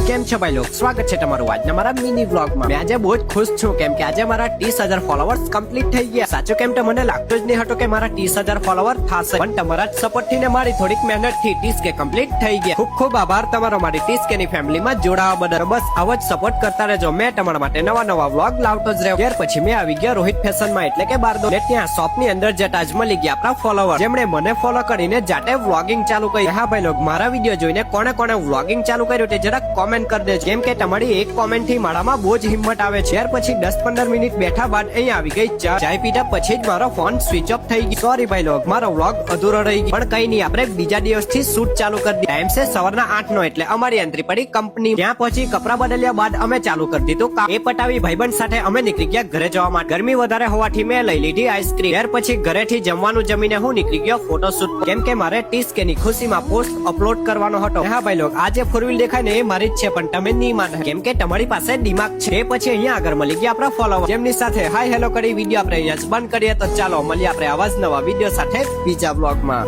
કેમ છો ભાઈ લોકો, સ્વાગત છે તમારું આજના મારા મિની વ્લોગમાં। મેં આજે બહુ જ ખુશ છું કેમ કે આજે મારા 30,000 ફોલોવર્સ કમ્પ્લીટ થઈ ગયા। સાચું કેમ તો મને લાગતું જ નહીં હતું કે મારા 30,000 ફોલોવર થશે, પણ તમારા જ સપોર્ટ થી ને મારી થોડીક મહેનત થી 30K કમ્પ્લીટ થઈ ગયા। ખૂબ ખૂબ આભાર તમારો મારી 30K ની ફેમિલીમાં જોડાવા બદલ। બસ આવો જ સપોર્ટ કરતા રહેજો, મેં તમારા માટે નવા વ્લોગ લાવતો જ રહ્યો। ત્યાર પછી મેં આવી ગયા રોહિત ફેશનમાં એટલે કે બારદો, ત્યાં શોપ ની અંદર જતા જ મળી ગયા આપણા ફોલોવર, જેમણે મને ફોલો કરીને જાતે વ્લોગિંગ ચાલુ કરી। હા ભાઈ લોકો, મારા વિડીયો જોઈને કોને કોને વ્લોગિંગ ચાલુ કર્યું તે જરા કોમેન્ટ કરી દેજો, કેમ કે તમારી એક કોમેન્ટ થી મારામાં બહુ જ હિંમત આવે છે। ત્યાર પછી 10-15 મિનિટ બેઠા બાદ અહીં આવી ગઈ ચાય પીધા પછી જ મારો ફોન સ્વિચ ઓફ થઈ ગયો। સોરી ભાઈ લોકો, મારો વ્લોગ અધૂરો રહી ગયો, પણ કઈ નહીં, આપણે બીજા દિવસથી શૂટ ચાલુ કરી દીધું। ટાઈમ છે સવારના 8 નો, એટલે અમારી એન્ટ્રી પડી કંપની। ત્યાં પછી કપડા બદલ્યા બાદ અમે ચાલુ કરી દીધું એ પટાવી ભાઈબંધ સાથે અમે નીકળી ગયા ઘરે જવા માટે। ગરમી વધારે હોવાથી મેં લઈ લીધી આઈસ્ક્રીમ। ત્યાર પછી ઘરેથી જમવાનું જમીને હું નીકળી ગયો ફોટોશૂટ, કેમ કે મારે 30K ની ખુશીમાં પોસ્ટ અપલોડ કરવાનો હતો। હા ભાઈ લોકો, આજે ફોર વ્હીલ દેખાય ને એ મારી જ છે, પણ તમે નહીં માનો કેમ કે તમારી પાસે દિમાગ છે। પછી અહીંયા આગળ મળી ગયા આપણા ફોલોવર, જેમની સાથે હાય હેલો કરી વિડીયો આપણે અહીંયા જ બંધ કરીએ। તો ચાલો મળીએ આપણે આવા જ નવા વિડીયો સાથે બીજા બ્લોગમાં।